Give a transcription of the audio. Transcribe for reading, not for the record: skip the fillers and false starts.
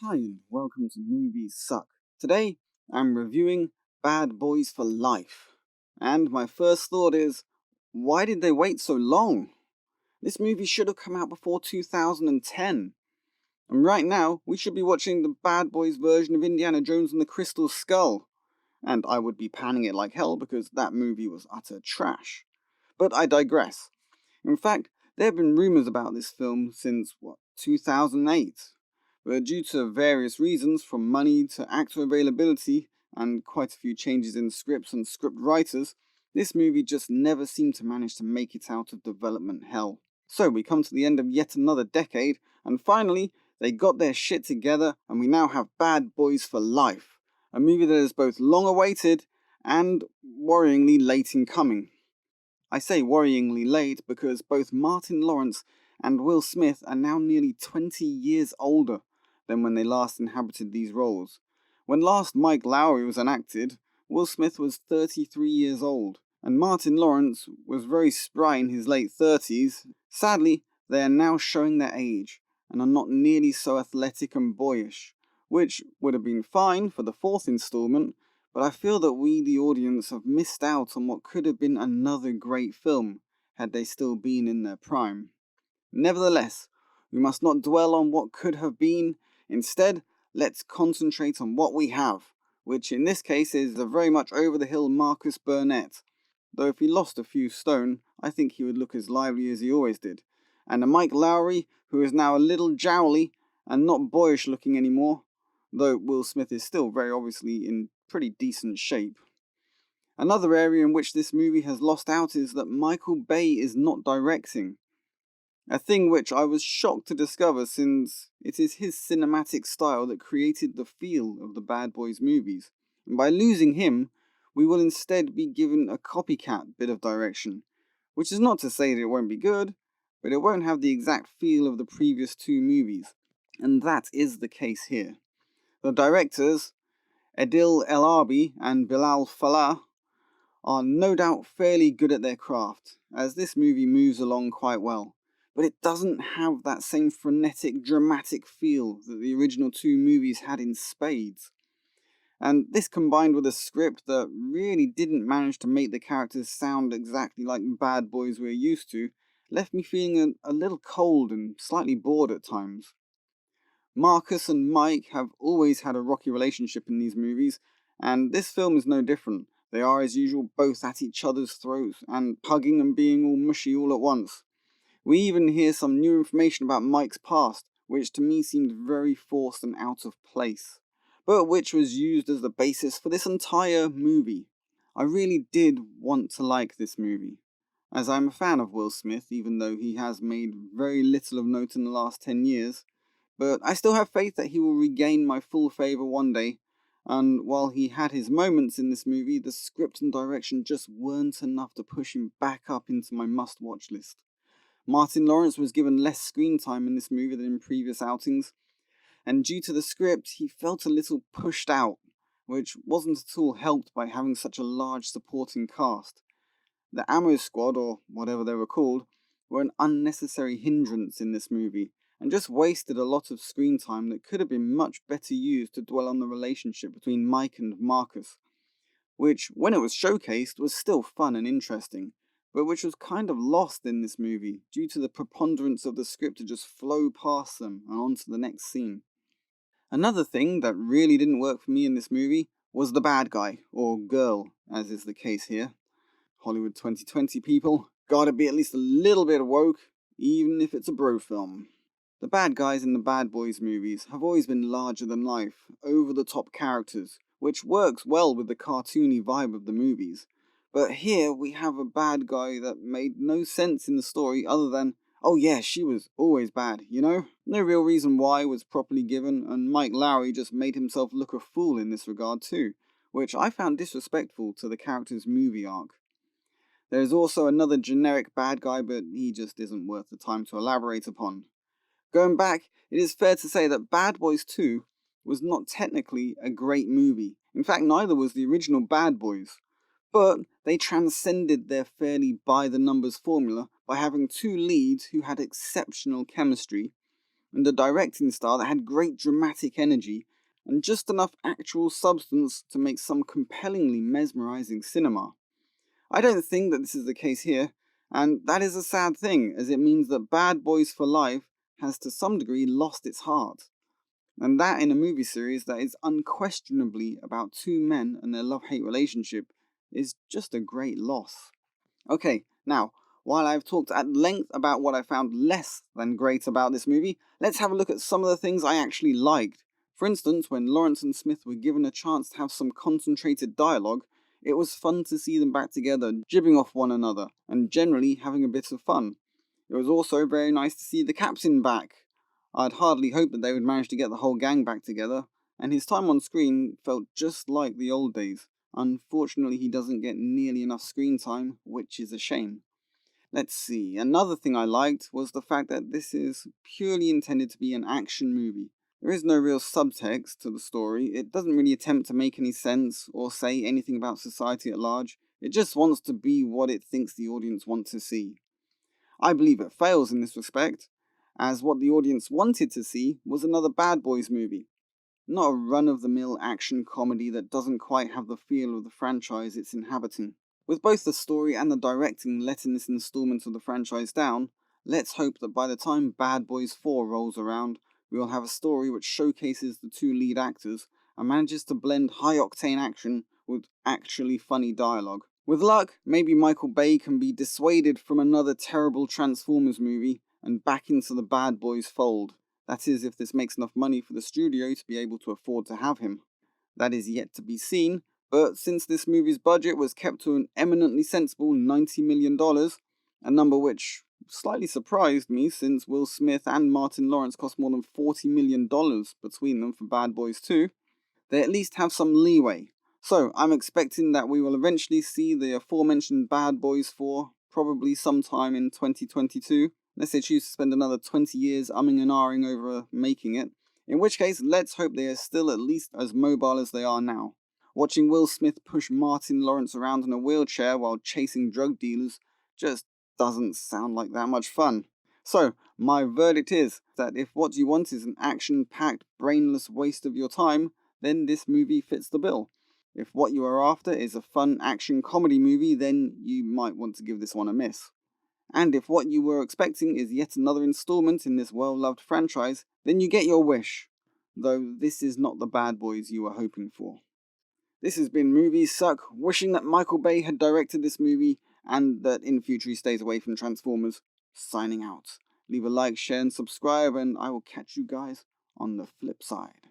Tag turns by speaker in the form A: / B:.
A: Hi and welcome to Movies Suck. Today I'm reviewing Bad Boys for Life. And my first thought is, why did they wait so long? This movie should have come out before 2010. And right now, we should be watching the Bad Boys version of Indiana Jones and the Crystal Skull. And I would be panning it like hell because that movie was utter trash. But I digress. In fact, there have been rumours about this film since, 2008? But due to various reasons, from money to actor availability, and quite a few changes in scripts and script writers, this movie just never seemed to manage to make it out of development hell. So we come to the end of yet another decade, and finally, they got their shit together, and we now have Bad Boys for Life, a movie that is both long awaited and worryingly late in coming. I say worryingly late because both Martin Lawrence and Will Smith are now nearly 20 years older than when they last inhabited these roles. When last Mike Lowry was enacted, Will Smith was 33 years old, and Martin Lawrence was very spry in his late 30s. Sadly, they are now showing their age, and are not nearly so athletic and boyish, which would have been fine for the fourth installment, but I feel that we, the audience, have missed out on what could have been another great film had they still been in their prime. Nevertheless, we must not dwell on what could have been. Instead, let's concentrate on what we have, which in this case is a very much over-the-hill Marcus Burnett. Though if he lost a few stone, I think he would look as lively as he always did. And a Mike Lowry, who is now a little jowly and not boyish looking anymore, though Will Smith is still very obviously in pretty decent shape. Another area in which this movie has lost out is that Michael Bay is not directing. A thing which I was shocked to discover, since it is his cinematic style that created the feel of the Bad Boys movies. And by losing him, we will instead be given a copycat bit of direction, which is not to say that it won't be good, but it won't have the exact feel of the previous two movies. And that is the case here. The directors, Adil El Arbi and Bilal Fallah, are no doubt fairly good at their craft, as this movie moves along quite well, but it doesn't have that same frenetic, dramatic feel that the original two movies had in spades. And this combined with a script that really didn't manage to make the characters sound exactly like bad boys we're used to, left me feeling a little cold and slightly bored at times. Marcus and Mike have always had a rocky relationship in these movies, and this film is no different. They are, as usual, both at each other's throats and hugging and being all mushy all at once. We even hear some new information about Mike's past, which to me seemed very forced and out of place, but which was used as the basis for this entire movie. I really did want to like this movie, as I'm a fan of Will Smith, even though he has made very little of note in the last 10 years. But I still have faith that he will regain my full favour one day, and while he had his moments in this movie, the script and direction just weren't enough to push him back up into my must-watch list. Martin Lawrence was given less screen time in this movie than in previous outings, and due to the script, he felt a little pushed out, which wasn't at all helped by having such a large supporting cast. The Ammo Squad, or whatever they were called, were an unnecessary hindrance in this movie, and just wasted a lot of screen time that could have been much better used to dwell on the relationship between Mike and Marcus, which, when it was showcased, was still fun and interesting, but which was kind of lost in this movie due to the preponderance of the script to just flow past them and on to the next scene. Another thing that really didn't work for me in this movie was the bad guy, or girl, as is the case here. Hollywood 2020 people, gotta be at least a little bit woke, even if it's a bro film. The bad guys in the Bad Boys movies have always been larger than life, over-the-top characters, which works well with the cartoony vibe of the movies. But here we have a bad guy that made no sense in the story other than, oh yeah, she was always bad, you know? No real reason why was properly given, and Mike Lowry just made himself look a fool in this regard too, which I found disrespectful to the character's movie arc. There is also another generic bad guy, but he just isn't worth the time to elaborate upon. Going back, it is fair to say that Bad Boys 2 was not technically a great movie. In fact, neither was the original Bad Boys. But they transcended their fairly by-the-numbers formula by having two leads who had exceptional chemistry, and a directing style that had great dramatic energy and just enough actual substance to make some compellingly mesmerizing cinema. I don't think that this is the case here, and that is a sad thing, as it means that Bad Boys for Life has to some degree lost its heart. And that in a movie series that is unquestionably about two men and their love-hate relationship is just a great loss. Okay, now, while I've talked at length about what I found less than great about this movie, let's have a look at some of the things I actually liked. For instance, when Lawrence and Smith were given a chance to have some concentrated dialogue, it was fun to see them back together, jibbing off one another, and generally having a bit of fun. It was also very nice to see the captain back. I'd hardly hoped that they would manage to get the whole gang back together, and his time on screen felt just like the old days. Unfortunately, he doesn't get nearly enough screen time, which is a shame. Let's see, another thing I liked was the fact that this is purely intended to be an action movie. There is no real subtext to the story, it doesn't really attempt to make any sense or say anything about society at large, it just wants to be what it thinks the audience want to see. I believe it fails in this respect, as what the audience wanted to see was another Bad Boys movie, not a run-of-the-mill action comedy that doesn't quite have the feel of the franchise it's inhabiting. With both the story and the directing letting this installment of the franchise down, let's hope that by the time Bad Boys 4 rolls around, we will have a story which showcases the two lead actors and manages to blend high-octane action with actually funny dialogue. With luck, maybe Michael Bay can be dissuaded from another terrible Transformers movie and back into the Bad Boys fold. That is, if this makes enough money for the studio to be able to afford to have him. That is yet to be seen, but since this movie's budget was kept to an eminently sensible $90 million, a number which slightly surprised me since Will Smith and Martin Lawrence cost more than $40 million between them for Bad Boys 2, they at least have some leeway. So I'm expecting that we will eventually see the aforementioned Bad Boys 4, probably sometime in 2022, unless they choose to spend another 20 years umming and ahhing over making it, in which case let's hope they are still at least as mobile as they are now. Watching Will Smith push Martin Lawrence around in a wheelchair while chasing drug dealers just doesn't sound like that much fun. So, my verdict is that if what you want is an action-packed, brainless waste of your time, then this movie fits the bill. If what you are after is a fun action comedy movie, then you might want to give this one a miss. And if what you were expecting is yet another installment in this well-loved franchise, then you get your wish. Though this is not the Bad Boys you were hoping for. This has been Movies Suck, wishing that Michael Bay had directed this movie and that in future he stays away from Transformers. Signing out. Leave a like, share and subscribe, and I will catch you guys on the flip side.